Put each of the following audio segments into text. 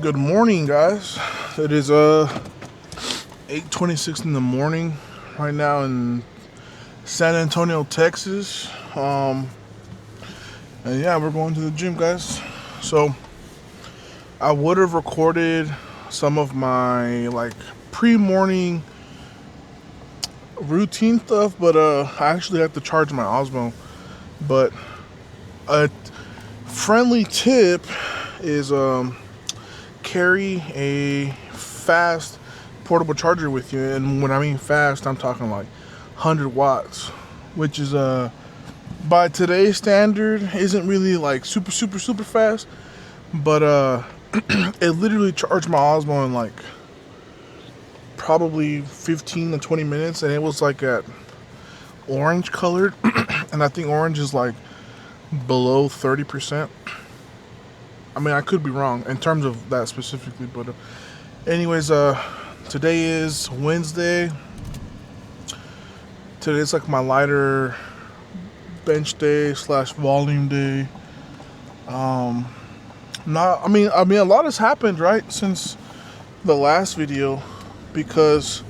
Good morning, guys. It is 8:26 in the morning right now in San Antonio, Texas. And yeah, we're going to the gym, guys. So I would have recorded some of my pre-morning routine stuff, but I actually have to charge my Osmo. But a friendly tip is carry a fast portable charger with you, and when I mean fast, I'm talking like 100 watts, which is by today's standard isn't really like super fast, but it literally charged my Osmo in like probably 15 to 20 minutes, and it was like at orange colored, and I think orange is like below 30%. I mean, I could be wrong in terms of that specifically, but anyways, today is Wednesday. Today's like my lighter bench day / volume day. Not, I mean, a lot has happened, right, since the last video, because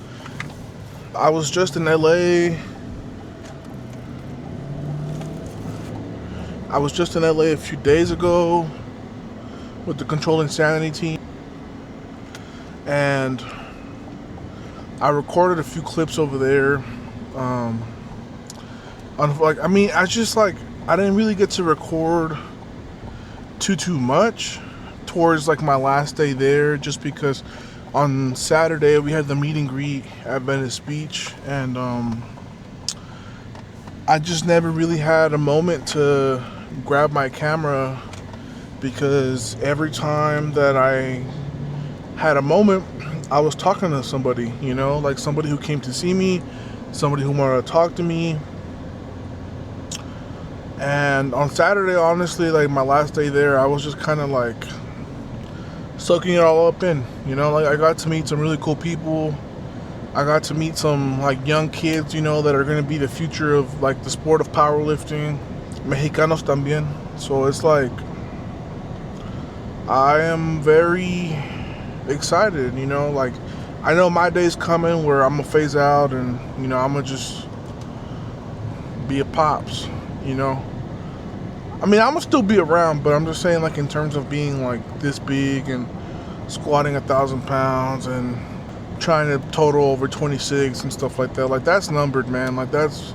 I was just in LA. I was just in LA a few days ago with the Kontrolled Insanity team, and I recorded a few clips over there. I didn't really get to record too much towards like my last day there, just because on Saturday we had the meet and greet at Venice Beach, and I just never really had a moment to grab my camera, because every time that I had a moment, I was talking to somebody, like somebody who came to see me, somebody who wanted to talk to me. And on Saturday, honestly, like my last day there, I was just kind of like soaking it all up in, like I got to meet some really cool people. I got to meet some like young kids, that are going to be the future of like the sport of powerlifting. Mexicanos también. So it's like, I am very excited, like I know my day's coming where I'm gonna phase out, and I'm gonna just be a pops. I mean, I'm gonna still be around, but I'm just saying, like, in terms of being like this big and squatting 1,000 pounds and trying to total over 26 and stuff like that, like that's numbered, man. Like that's,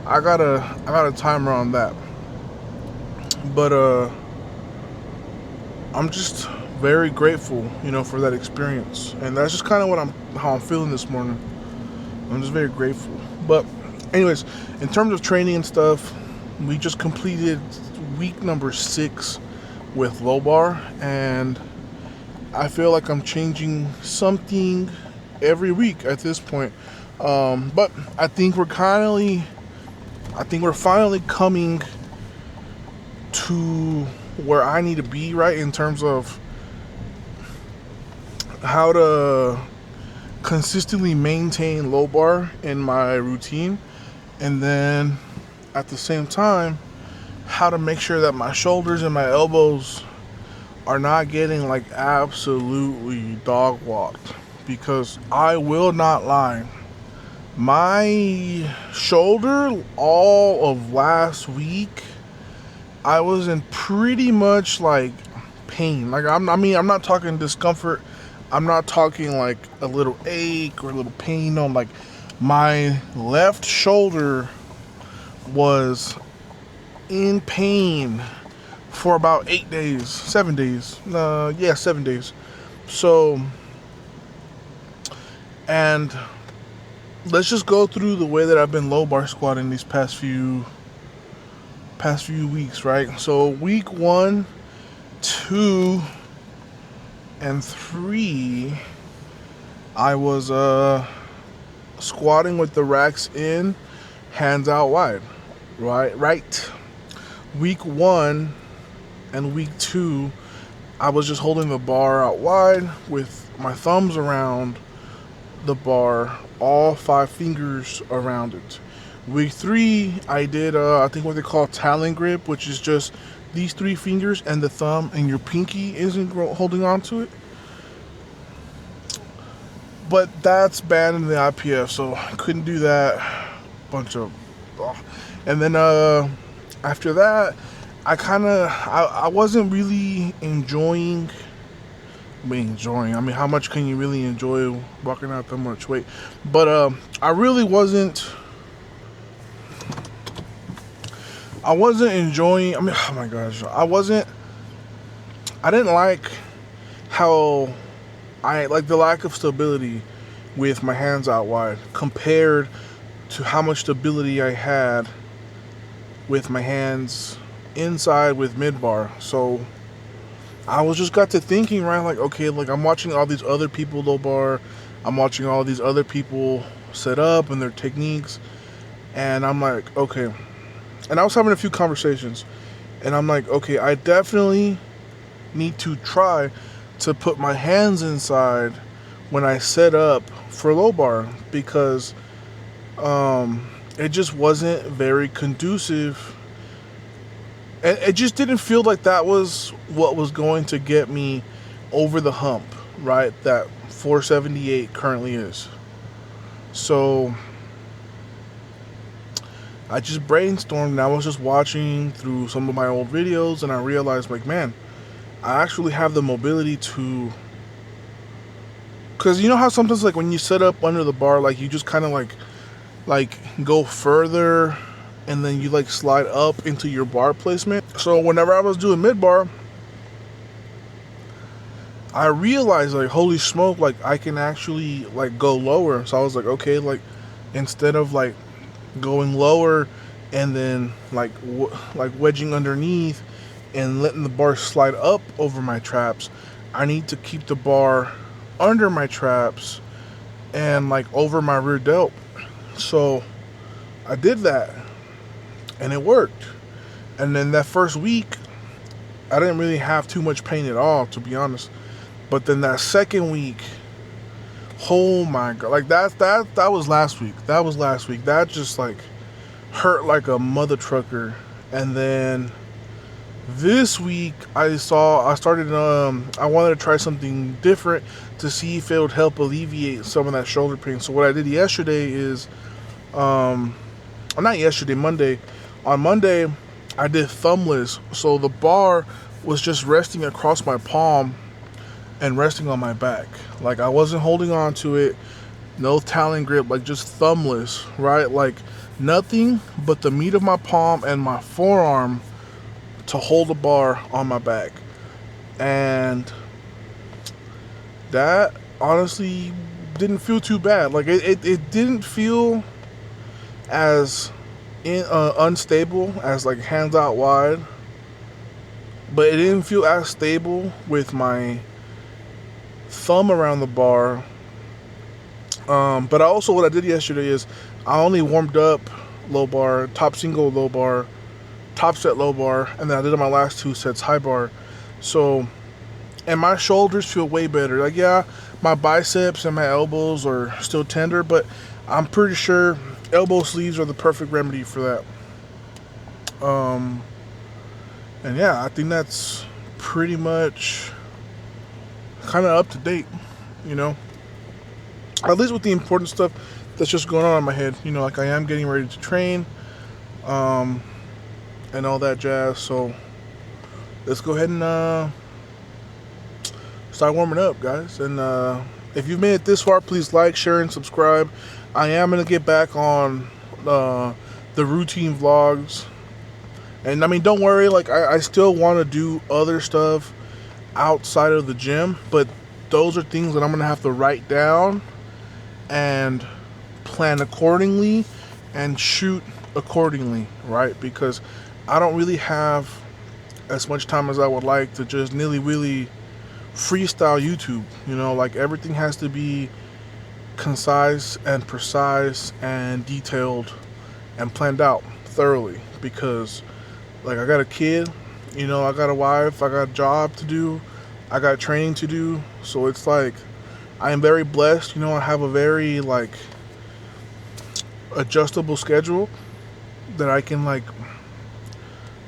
I got a timer on that. But I'm just very grateful, for that experience, and that's just kind of how I'm feeling this morning. I'm just very grateful. But anyways, in terms of training and stuff, we just completed week number 6 with low bar, and I feel like I'm changing something every week at this point. But I think we're finally coming to where I need to be, right, in terms of how to consistently maintain low bar in my routine, and then at the same time how to make sure that my shoulders and my elbows are not getting like absolutely dog walked, because I will not lie, my shoulder all of last week, I was in pretty much like pain. Like I'm not talking discomfort. I'm not talking like a little ache or a little pain. No, like my left shoulder was in pain for about 7 days. 7 days. So, and let's just go through the way that I've been low bar squatting these past few weeks, right? So week 1, 2, and 3, I was squatting with the racks in, hands out wide, right. Week 1 and week 2, I was just holding the bar out wide with my thumbs around the bar, all 5 fingers around it. Week 3, I did I think what they call Talon grip, which is just these 3 fingers and the thumb, and your pinky isn't holding on to it. but that's banned in the IPF, so I couldn't do that. Bunch of, and then after that, I wasn't really enjoying. I mean, how much can you really enjoy walking out that much weight? But I really wasn't. I wasn't enjoying. I mean, oh my gosh, I didn't like how I like the lack of stability with my hands out wide compared to how much stability I had with my hands inside with mid bar. So I was just got to thinking, right, like, okay, like I'm watching all these other people low bar, I'm watching all these other people set up and their techniques, and I'm like, okay. And I was having a few conversations, and I'm like, okay, I definitely need to try to put my hands inside when I set up for low bar, because it just wasn't very conducive, and it just didn't feel like that was what was going to get me over the hump, right, that 478 currently is. So I just brainstormed, and I was just watching through some of my old videos, and I realized, like, man, I actually have the mobility to, because you know how sometimes, like, when you set up under the bar, like, you just kind of like go further, and then you like slide up into your bar placement. So whenever I was doing mid bar, I realized, like, holy smoke, like, I can actually like go lower. So I was like, okay, like, instead of like going lower and then like wedging underneath and letting the bar slide up over my traps, I need to keep the bar under my traps and like over my rear delt. So I did that, and it worked. And then that first week, I didn't really have too much pain at all, to be honest. But then that second week, oh my god, like that was last week. That was last week. That just like hurt like a mother trucker. And then this week I wanted to try something different to see if it would help alleviate some of that shoulder pain. So what I did yesterday is Monday. On Monday, I did thumbless. So the bar was just resting across my palm and resting on my back. Like, I wasn't holding on to it, no Talon grip, like just thumbless, right? Like nothing but the meat of my palm and my forearm to hold the bar on my back. And that honestly didn't feel too bad. Like it didn't feel as unstable as like hands out wide, but it didn't feel as stable with my thumb around the bar. But what I did yesterday is I only warmed up low bar, top single low bar, top set low bar, and then I did my last two sets high bar. So, and my shoulders feel way better. Like, yeah, my biceps and my elbows are still tender, but I'm pretty sure elbow sleeves are the perfect remedy for that. And yeah, I think that's pretty much kind of up to date, you know, at least with the important stuff that's just going on in my head. You know, like I am getting ready to train, and all that jazz. So let's go ahead and start warming up, guys. And if you've made it this far, please like, share, and subscribe. I am gonna get back on the routine vlogs, and I mean, don't worry, like I still want to do other stuff outside of the gym, but those are things that I'm gonna have to write down and plan accordingly and shoot accordingly, right? Because I don't really have as much time as I would like to just nilly-willy freestyle YouTube. You know, like everything has to be concise and precise and detailed and planned out thoroughly, because like I got a kid, you know, I got a wife, I got a job to do, I got training to do. So it's like I am very blessed, you know, I have a very like adjustable schedule that I can like,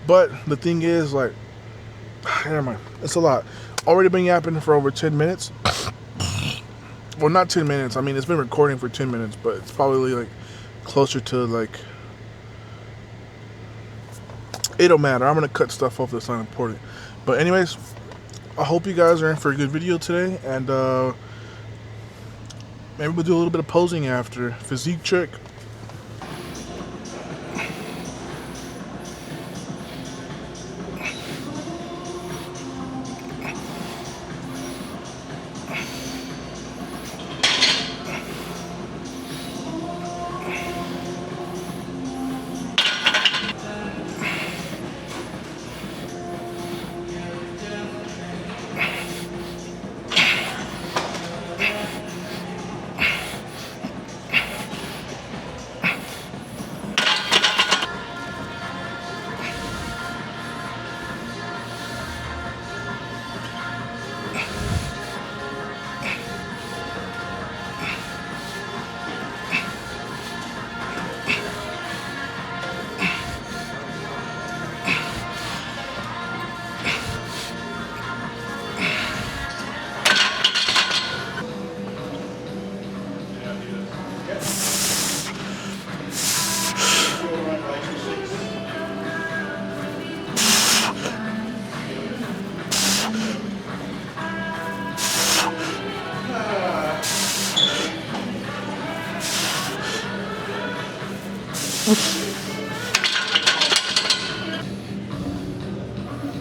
but the thing is, like, never mind, it's a lot. Already been yapping for over 10 minutes. Well, not 10 minutes. I mean, it's been recording for 10 minutes, but it's probably like closer to like. It don't matter. I'm gonna cut stuff off that's not important. But anyways, I hope you guys are in for a good video today, and maybe we'll do a little bit of posing after. Physique check.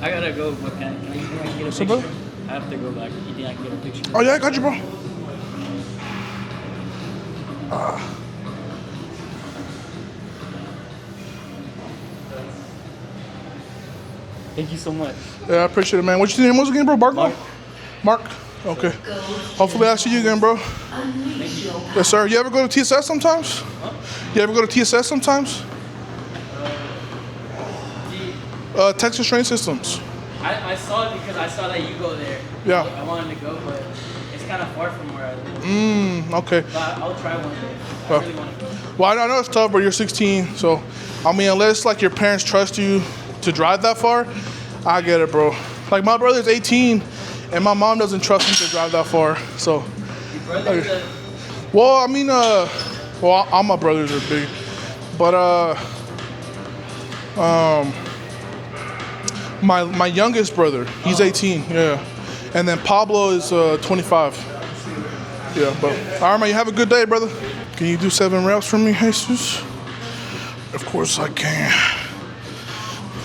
I gotta go, but can you think I can get a So, picture? bro? I have to go back. You think I can get a picture? Oh yeah, I got you, bro. Thank you so much. Yeah, I appreciate it, man. What's your name was again, bro? Mark. Mark. Okay. Hopefully I see you again, bro. Yes, sir. You ever go to TSS sometimes? Huh? You ever go to TSS sometimes? Texas Train Systems. I saw it because I saw that you go there. Yeah. I wanted to go, but it's kind of far from where I live. Okay. But I'll try one day. I Well, really want to go. Well, I know it's tough, but you're 16, so I mean, unless like your parents trust you to drive that far, I get it, bro. Like my brother's 18, and my mom doesn't trust him to drive that far. So, Your brother's a... well, I mean, well, all my brothers are big, but my youngest brother, he's 18, yeah, and then Pablo is 25. Yeah, but all right, man, you have a good day, brother. Can you do 7 reps for me, Jesus? Of course I can.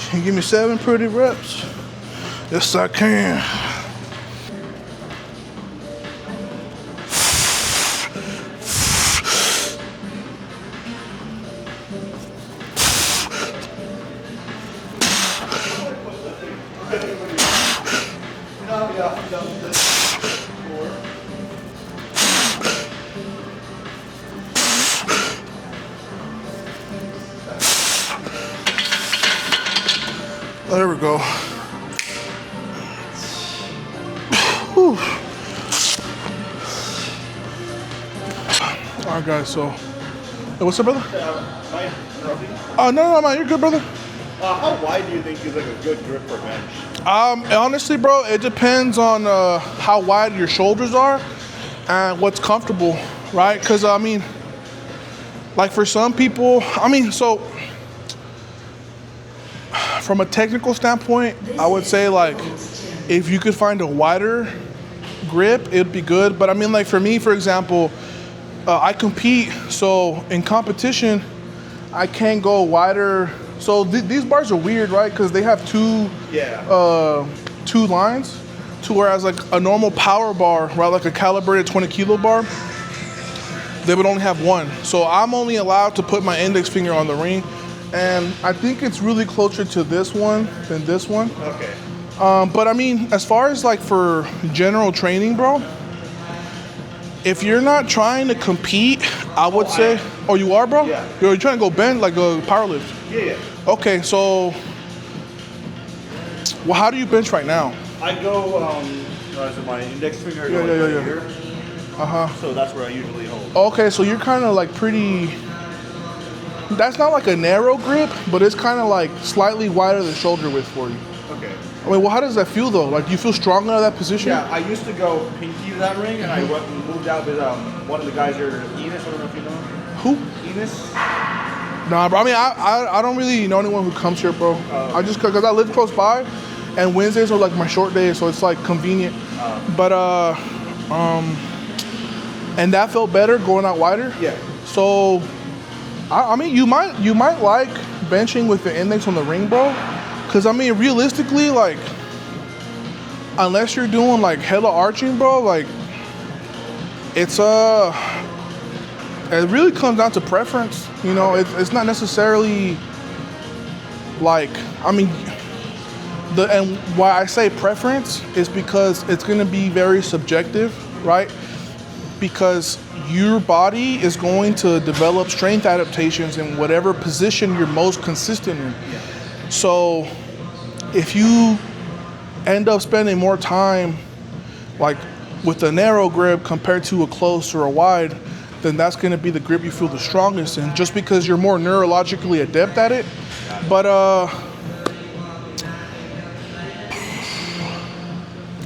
Can you give me 7 pretty reps? Yes, I can. There we go. Whew. All right, guys. So, hey, what's up, brother? Oh no, man, you're good, brother. How wide do you think is like a good grip for bench? Honestly, bro, it depends on how wide your shoulders are and what's comfortable, right? Because I mean, like for some people, I mean, so from a technical standpoint, I would say like if you could find a wider grip, it'd be good. But I mean, like for me, for example, I compete, so in competition, I can't go wider. So these bars are weird, right? Because they have two lines, to whereas like a normal power bar, right, like a calibrated 20 kilo bar, they would only have one. So I'm only allowed to put my index finger on the ring, and I think it's really closer to this one than this one. Okay. But I mean, as far as like for general training, bro, if you're not trying to compete, I would say, oh, you are, bro? Yeah. You're trying to go bend like a power lift? Yeah. Okay, so, well, how do you bench right now? I go, so my index finger Yeah, goes yeah, right yeah. here. Uh-huh. So that's where I usually hold. Okay, so you're kind of like pretty, that's not like a narrow grip, but it's kind of like slightly wider than shoulder width for you. Okay. I mean, well, how does that feel though? Like, do you feel strong out of that position? Yeah, I used to go pinky to that ring, and I went and moved out with one of the guys here, Enos. I don't know if you know him. Who? Enos. Nah, bro. I mean, I don't really know anyone who comes here, bro. I just because I live close by, and Wednesdays are like my short days, so it's like convenient. But and that felt better going out wider. Yeah. So, I mean, you might like benching with the index on the ring, bro. Cause I mean, realistically, like, unless you're doing like hella arching, bro, like, it really comes down to preference. You know, it's not necessarily like, I mean, and why I say preference is because it's gonna be very subjective, right? Because your body is going to develop strength adaptations in whatever position you're most consistent in. So if you end up spending more time like with a narrow grip compared to a close or a wide, then that's going to be the grip you feel the strongest in, just because you're more neurologically adept at it. But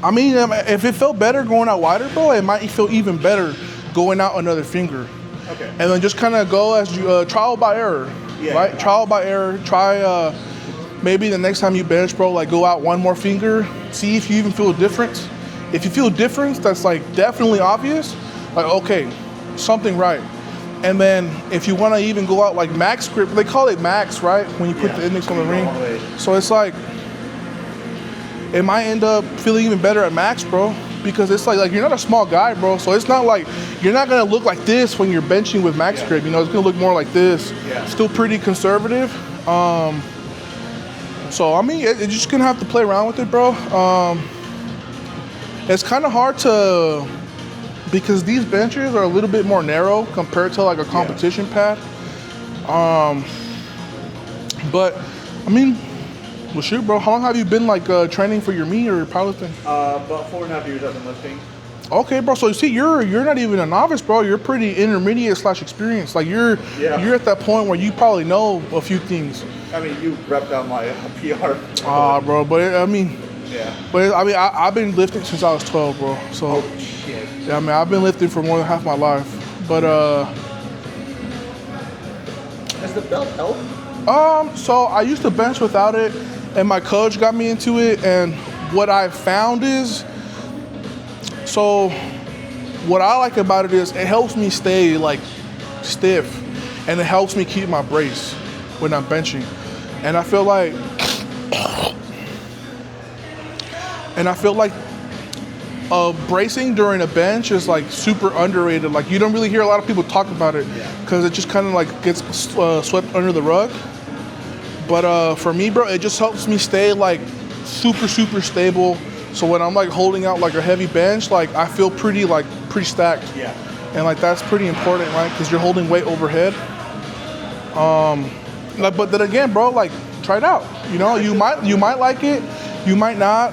I mean, if it felt better going out wider, bro, it might feel even better going out another finger. Okay. And then just kind of go as you trial by error, right? Yeah. Trial by error. Try maybe the next time you bench, bro, like go out one more finger. See if you even feel a difference. If you feel a difference, that's like definitely obvious. Like, okay, something right. And then if you want to even go out like max grip, they call it max, right? When you put the index on the ring. So it's like, it might end up feeling even better at max, bro. Because it's like you're not a small guy, bro. So it's not like, you're not gonna look like this when you're benching with max grip. You know, it's gonna look more like this. Yeah. Still pretty conservative. So I mean, you're just gonna have to play around with it, bro. It's kind of hard to, because these benches are a little bit more narrow compared to like a competition pad. But I mean, well, shoot, bro. How long have you been like training for your meet or powerlifting? About 4.5 years I've been lifting. Okay, bro. So you see, you're not even a novice, bro. You're pretty intermediate / experienced. Like you're at that point where you probably know a few things. I mean, you repped out my PR. Bro. But I mean, Yeah. but I mean, I've been lifting since I was 12, bro. So Oh shit. yeah, I mean, I've been lifting for more than half my life. But Does the belt help? so I used to bench without it, and my coach got me into it. And what I found is, so what I like about it is it helps me stay like stiff, and it helps me keep my brace when I'm benching. And I feel like bracing during a bench is like super underrated. Like you don't really hear a lot of people talk about it because it just kind of like gets swept under the rug. But for me, bro, it just helps me stay like super stable. So when I'm like holding out like a heavy bench, like I feel pretty stacked. Yeah. And like that's pretty important, right? Because you're holding weight overhead. Like, but then again, bro, like try it out. You know, you might like it, you might not.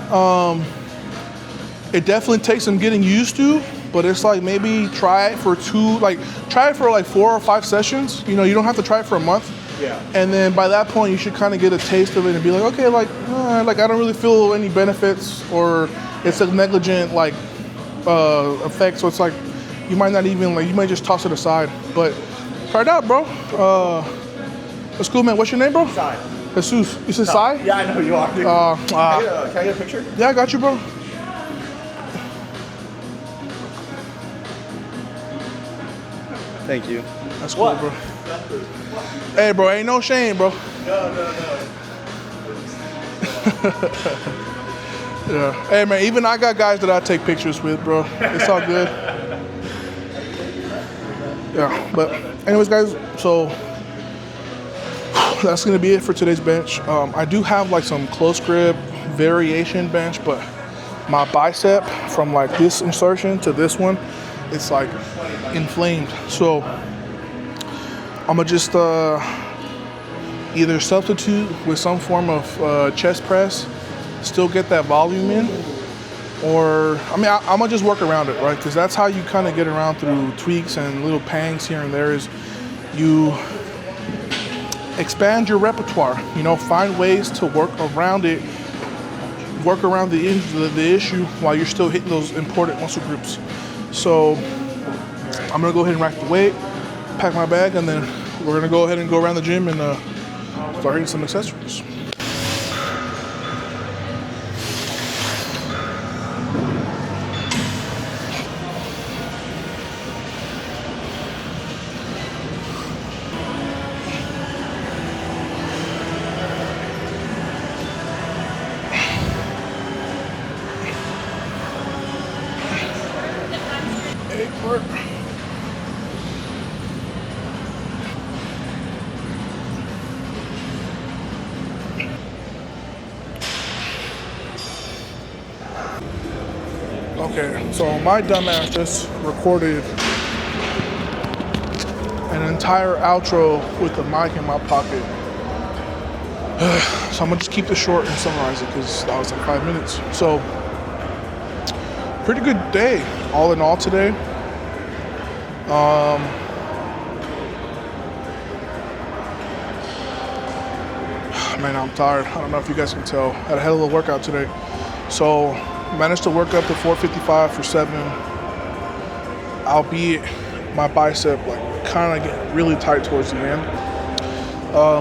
It definitely takes some getting used to, but it's like maybe try it for 4 or 5 sessions. You know, you don't have to try it for a month. Yeah. And then by that point, you should kind of get a taste of it and be like, okay, like I don't really feel any benefits, or it's a negligent like effect. So it's like you might not even you might just toss it aside. But try it out, bro. That's cool, man. What's your name, bro? Sai. Jesus. You said Sai? Yeah, I know you are. Dude. Can I get a picture? Yeah, I got you, bro. Thank you. That's cool, bro. Hey, bro, ain't no shame, bro. No. Yeah. Hey, man, even I got guys that I take pictures with, bro. It's all good. Yeah, but anyways, guys, so that's gonna be it for today's bench. I do have like some close grip variation bench, but my bicep from like this insertion to this one, it's like inflamed. So I'm gonna just either substitute with some form of chest press, still get that volume in, or I mean I'm gonna just work around it, right? Because that's how you kind of get around through tweaks and little pangs here and there. Is you expand your repertoire, you know, find ways to work around it work around the issue while you're still hitting those important muscle groups. So I'm gonna go ahead and rack the weight, pack my bag, and then we're gonna go ahead and go around the gym and start hitting some accessories. Okay, so my dumbass just recorded an entire outro with the mic in my pocket. So I'm gonna just keep this short and summarize it because that was like 5 minutes. So, pretty good day, all in all today. Man, I'm tired. I don't know if you guys can tell. I had a hell of a workout today. So, managed to work up to 455 for 7. Albeit my bicep like kind of getting really tight towards the end.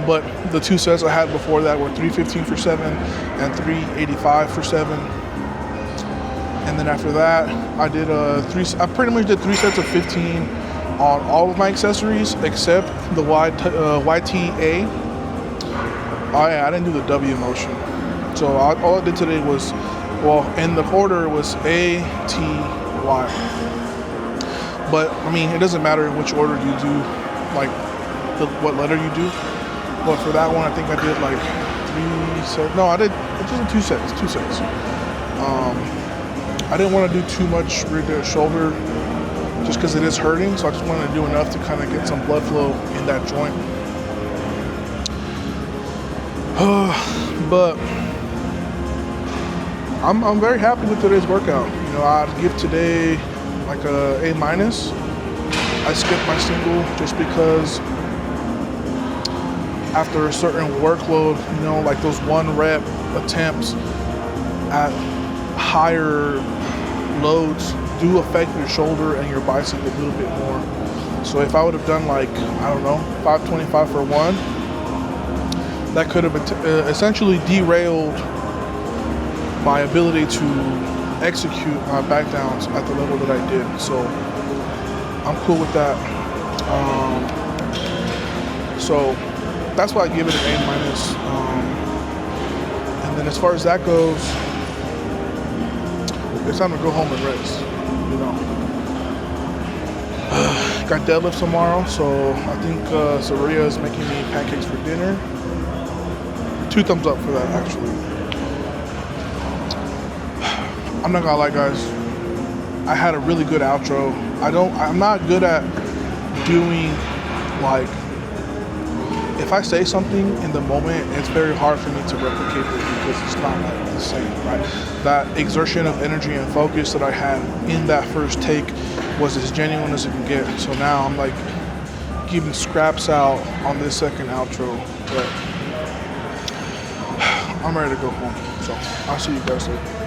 But the 2 sets I had before that were 315 for 7 and 385 for 7. And then after that, I did I pretty much did 3 sets of 15 on all of my accessories except the YTA. Oh yeah, I didn't do the W motion. So all I did today was, well, in the order was A, T, Y. But I mean, it doesn't matter which order you do, like what letter you do. But for that one, I think I did like 3 sets. No, I did just 2 sets. 2 sets. I didn't want to do too much rear shoulder just because it is hurting. So I just wanted to do enough to kind of get some blood flow in that joint. But I'm very happy with today's workout. You know, I'd give today like a A-. I skipped my single just because after a certain workload, you know, like those 1 rep attempts at higher loads do affect your shoulder and your bicep a little bit more. So if I would have done like, I don't know, 525 for 1, that could have essentially derailed my ability to execute my back downs at the level that I did. So I'm cool with that. So that's why I give it an A-. And then as far as that goes, it's time to go home and rest, you know. Got deadlift tomorrow, so I think Saria is making me pancakes for dinner. 2 thumbs up for that, actually. I'm not gonna lie, guys. I had a really good outro. I'm not good at doing, like, if I say something in the moment, it's very hard for me to replicate it because it's not like the same, right? That exertion of energy and focus that I had in that first take was as genuine as it can get. So now I'm like giving scraps out on this second outro, but I'm ready to go home. So I'll see you guys later.